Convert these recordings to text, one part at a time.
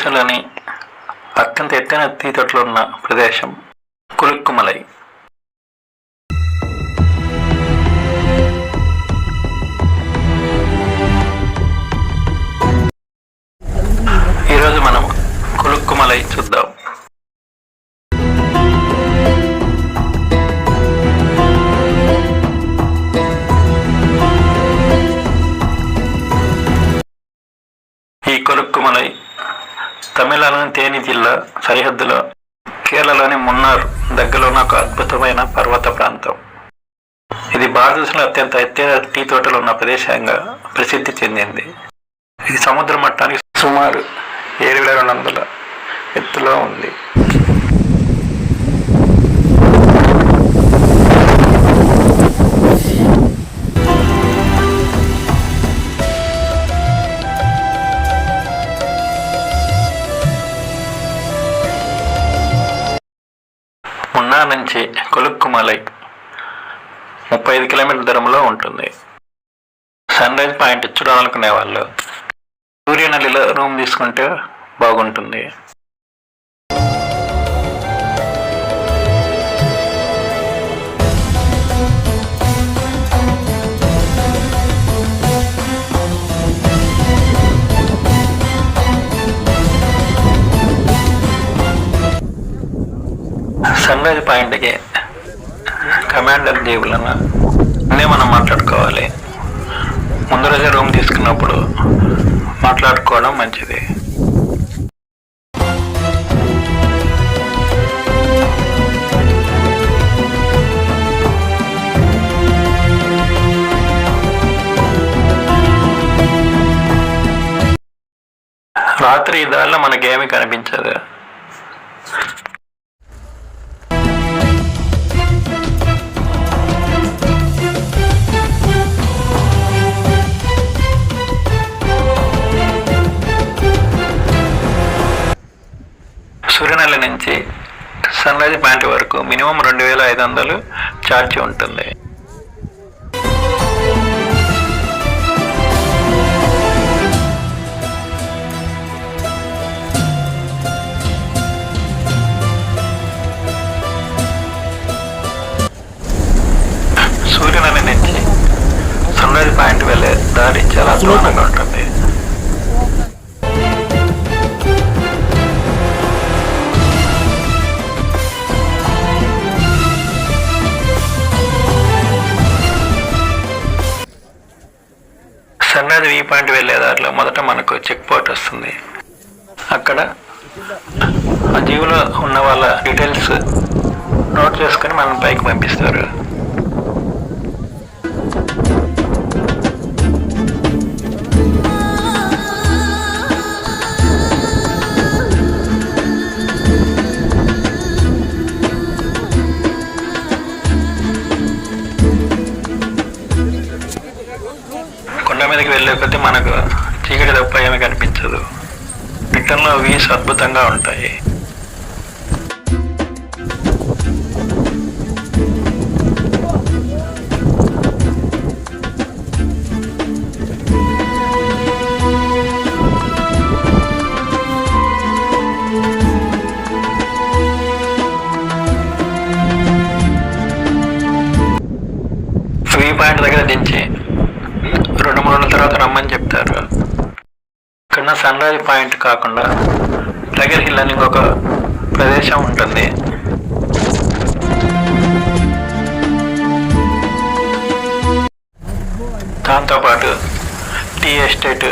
భారతదేశంలోని అత్యంత ఎత్తైన టీ తోటలు ఉన్న ప్రదేశం కులుక్కుమలై. ఈరోజు మనం కులుక్కుమలై చూద్దాం. ఈ కులుక్కుమలై తమిళనాడులోని తేని జిల్లా సరిహద్దులో కేరళలోని మున్నార్ దగ్గరలో ఉన్న ఒక అద్భుతమైన పర్వత ప్రాంతం. ఇది భారతదేశంలో అత్యంత ఎత్తైన టీ తోటలు ఉన్న ప్రదేశంగా ప్రసిద్ధి చెందింది. ఇది సముద్ర మట్టానికి సుమారు 7,200 ఎత్తులో ఉంది. మున్నార్ నుంచి కులుక్కుమలై 35 కిలోమీటర్ల దూరంలో ఉంటుంది. సన్ రైజ్ పాయింట్ చూడాలనుకునే వాళ్ళు సూర్యనల్లిలో రూమ్ తీసుకుంటే బాగుంటుంది. సన్ రైజ్ పాయింట్కి కమాండర్ జేబులను మనం మాట్లాడుకోవాలి. ముందు రోజే రూమ్ తీసుకున్నప్పుడు మాట్లాడుకోవడం మంచిది. రాత్రి ఈ దారిలో మనకేమీ కనిపించదు. సూర్యనల్లి నుంచి సన్ రైజ్ పాయింట్ వరకు మినిమం 2,500 ఛార్జ్ ఉంటుంది. సూర్యనల్లి నుంచి సన్ రైజ్ పాయింట్ వెళ్ళే దారి చాలా అధ్వానంగా ఉంటుంది. సన్ రైజ్ వ్యూ పాయింట్ వెళ్ళే దారిలో మొదట మనకు చెక్ పోస్ట్ వస్తుంది. అక్కడ ఆ జీవులో ఉన్న వాళ్ళ డీటెయిల్స్ నోట్ చేసుకొని మనం పైకి పంపిస్తారు. కొండ మీదకి వెళ్ళే కొద్దీ మనకు చీకటి తప్ప ఏమీ కనిపించదు. రిటర్న్లో వ్యూస్ అద్భుతంగా ఉంటాయి. వ్యూ పాయింట్ దగ్గర దించి 2-3 రోజుల తర్వాత రమ్మని చెప్తారు. ఇక్కడ సన్ రైజ్ పాయింట్ కాకుండా టైగర్ హిల్ అని ఇంకొక ప్రదేశం ఉంటుంది. దాంతోపాటు టీ ఎస్టేట్,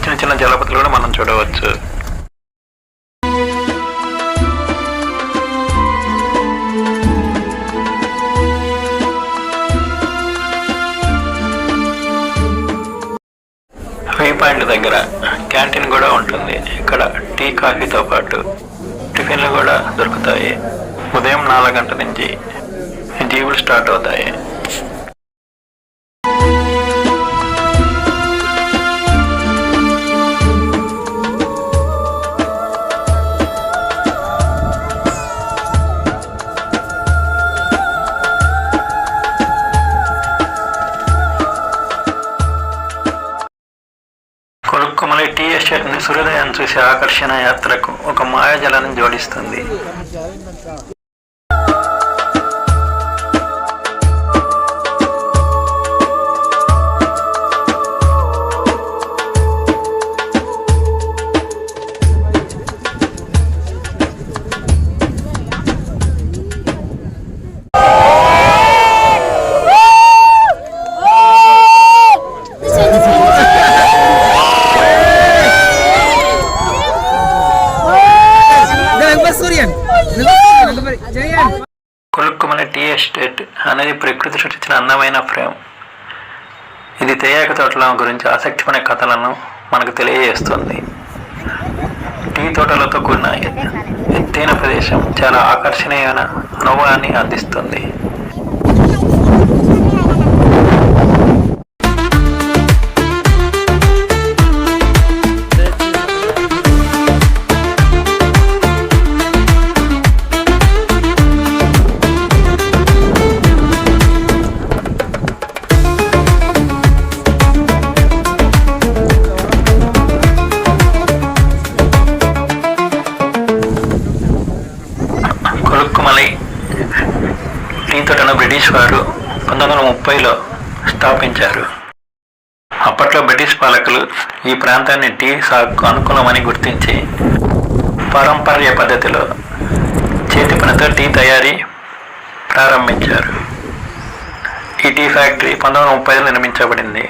చిన్న చిన్న జలపాతాలు కూడా మనం చూడవచ్చు. వ్యూ పాయింట్ దగ్గర క్యాంటీన్ కూడా ఉంటుంది. ఇక్కడ టీ, కాఫీతో పాటు టిఫిన్లు కూడా దొరుకుతాయి. ఉదయం 4 గంటల నుంచి జీవులు స్టార్ట్ అవుతాయి. కులుక్కుమలై టీ ఎస్టేట్ని సూర్యోదయం చూసే ఆకర్షణ యాత్రకు ఒక మాయాజలాన్ని జోడిస్తుంది. కొలుక్కుమల టీ ఎస్టేట్ అనేది ప్రకృతి సృష్టించిన అందమైన ఫ్రేమ్. ఇది తేయాకు తోటల గురించి ఆసక్తిపడే కథలను మనకు తెలియజేస్తుంది. టీ తోటలతో కూడిన ఎత్తైన ప్రదేశం చాలా ఆకర్షణీయమైన అనుభవాన్ని అందిస్తుంది. కొలుక్కుమలై టీ తోటను బ్రిటిష్ వారు 1930లో స్థాపించారు. అప్పట్లో బ్రిటిష్ పాలకులు ఈ ప్రాంతాన్ని టీ సాగుకు అనుకూలమని గుర్తించి పారంపర్య పద్ధతిలో చేతి పనితో టీ తయారీ ప్రారంభించారు. ఈ టీ ఫ్యాక్టరీ 1930లో నిర్మించబడింది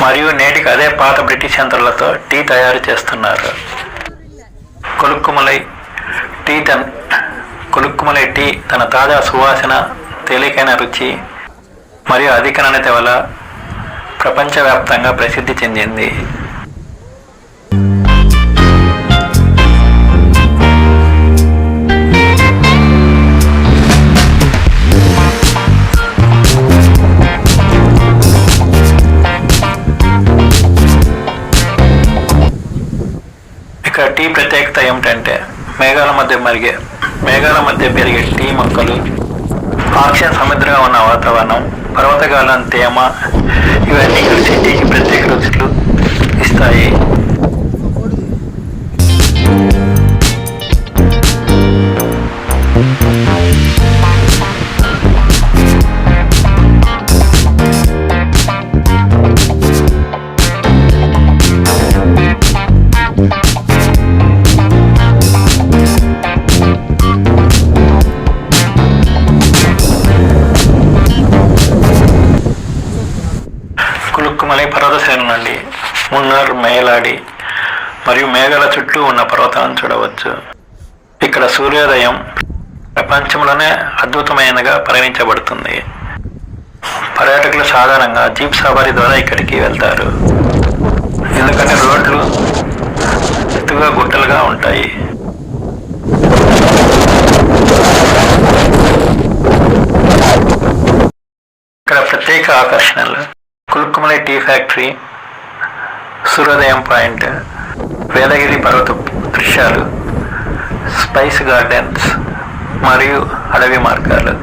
మరియు నేటికి అదే పాత బ్రిటిష్ యంత్రాలతో టీ తయారు చేస్తున్నారు. కొలుక్కుమలై టీ తన తాజా సువాసన, తేలికైన రుచి మరియు అధిక నాణ్యత వల్ల ప్రపంచవ్యాప్తంగా ప్రసిద్ధి చెందింది. ఇక్కడ టీ ప్రత్యేకత ఏమిటంటే మేఘాల మధ్య పెరిగే టీ మొక్కలు, ఆక్సిజన్ సమృద్ధిగా ఉన్న వాతావరణం, పర్వతగాలం తేమ ఇవన్నీ కలిసి టీకి ప్రత్యేక రుచులు ఇస్తాయి. కొలుక్కుమలై పర్వత శ్రేణుల నుండి మున్నర్, మేలాడి మరియు మేఘాల చుట్టూ ఉన్న పర్వతాలను చూడవచ్చు. ఇక్కడ సూర్యోదయం ప్రపంచంలోనే అద్భుతమైనదిగా పరిగణించబడుతుంది. పర్యాటకులు సాధారణంగా జీప్ సవారీ ద్వారా ఇక్కడికి వెళ్తారు, ఎందుకంటే రోడ్లు ఎత్తుగా గుట్టలుగా ఉంటాయి. ఇక్కడ ప్రత్యేక ఆకర్షణలు కొలుక్కుమలై టీ ఫ్యాక్టరీ, సూర్యోదయం పాయింట్, వేదగిరి పర్వత దృశ్యాలు, స్పైస్ గార్డెన్స్ మరియు అడవి మార్గాలు.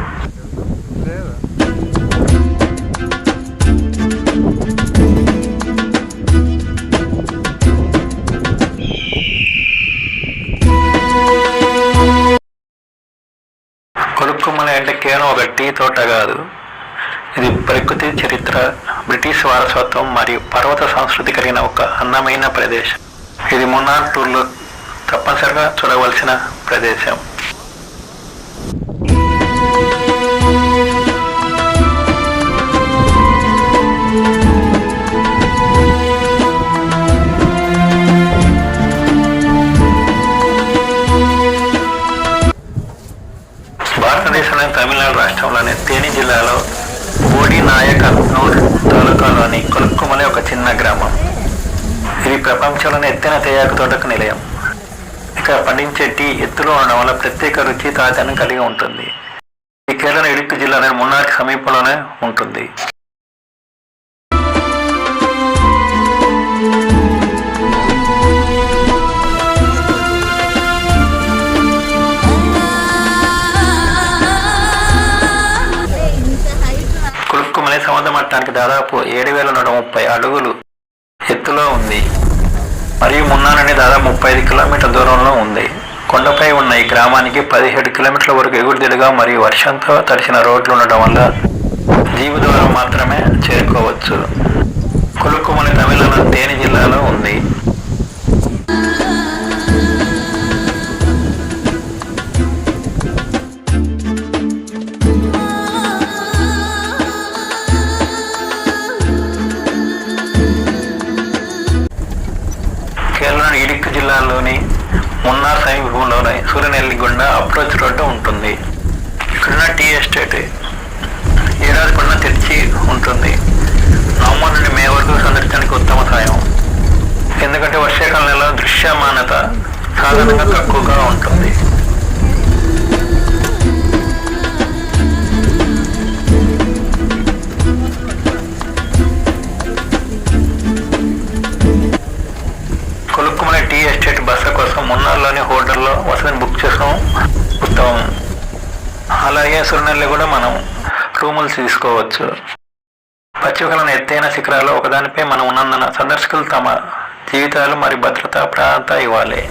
కొలుక్కుమలై అంటే కేవలం ఒక టీ తోట కాదు, ఇది ప్రకృతి చరిత్ర, బ్రిటిష్ వారసత్వం మరియు పర్వత సంస్కృతి కలిగిన ఒక అందమైన ప్రదేశం. ఇది మున్నార్ టూర్లో తప్పనిసరిగా చూడవలసిన ప్రదేశం. భారతదేశంలోని తమిళనాడు రాష్ట్రంలోని తేని జిల్లాలో బోడి నాయకనూర్ తాలూకాలోని కొలుక్కుమలై ఒక చిన్న గ్రామం. ఇది ప్రపంచంలోని ఎత్తైన తేయాకు తోటకు నిలయం. ఇక్కడ పండించే టీ ఎత్తులో ఉండడం వల్ల ప్రత్యేక రుచి, తాజాన్ని కలిగి ఉంటుంది. ఈ కేరళ ఇడుక్కి జిల్లాలోని మున్నార్కి సమీపంలోనే ఉంటుంది. కొలుక్కుమలై సముద్ర మట్టానికి దాదాపు 7,130 అడుగులు ఎత్తులో ఉంది. మరియు మున్నార్ నుండి దాదాపు 35 కిలోమీటర్ల దూరంలో ఉంది. కొండపై ఉన్న ఈ గ్రామానికి 17 కిలోమీటర్ల వరకు ఎగురుదిడుగా మరియు వర్షంతో తడిసిన రోడ్లు ఉండడం వల్ల జీపు ద్వారా మాత్రమే చేరుకోవచ్చు. కొలుక్కుమలై తమిళనాడు తేని జిల్లాలో ఉంది. కేరళలోని ఇడుక్కి జిల్లాలోని మున్నార్ సమీపంలోని సూర్యనెల్లి గుండా అప్రోచ్ రోడ్డు ఉంటుంది. ఇక్కడున్న టీ ఎస్టేట్ ఏడాది పొడవునా తెరిచి ఉంటుంది. నవంబర్ నుండి మే వరకు సందర్శించడానికి ఉత్తమ సమయం. ఎందుకంటే వర్షాకాలంలో దృశ్యమానత సాధారణంగా తక్కువగా ఉంటుంది. కొలుక్కుమలై టీ ఎస్టేట్ బస కోసం మున్నార్లోని హోటల్లో వసతిని బుక్ చేసుకోవడం ఉత్తమం. అలాగే సూర్యనెల్లి కూడా మనం రూములు తీసుకోవచ్చు. పశ్చిమకలను ఎత్తైన శిఖరాలు ఒకదానిపై మనం ఉన్నందున సందర్శకులు తమ జీవితాలు మరియు భద్రతా ప్రాంతం ఇవ్వాలి.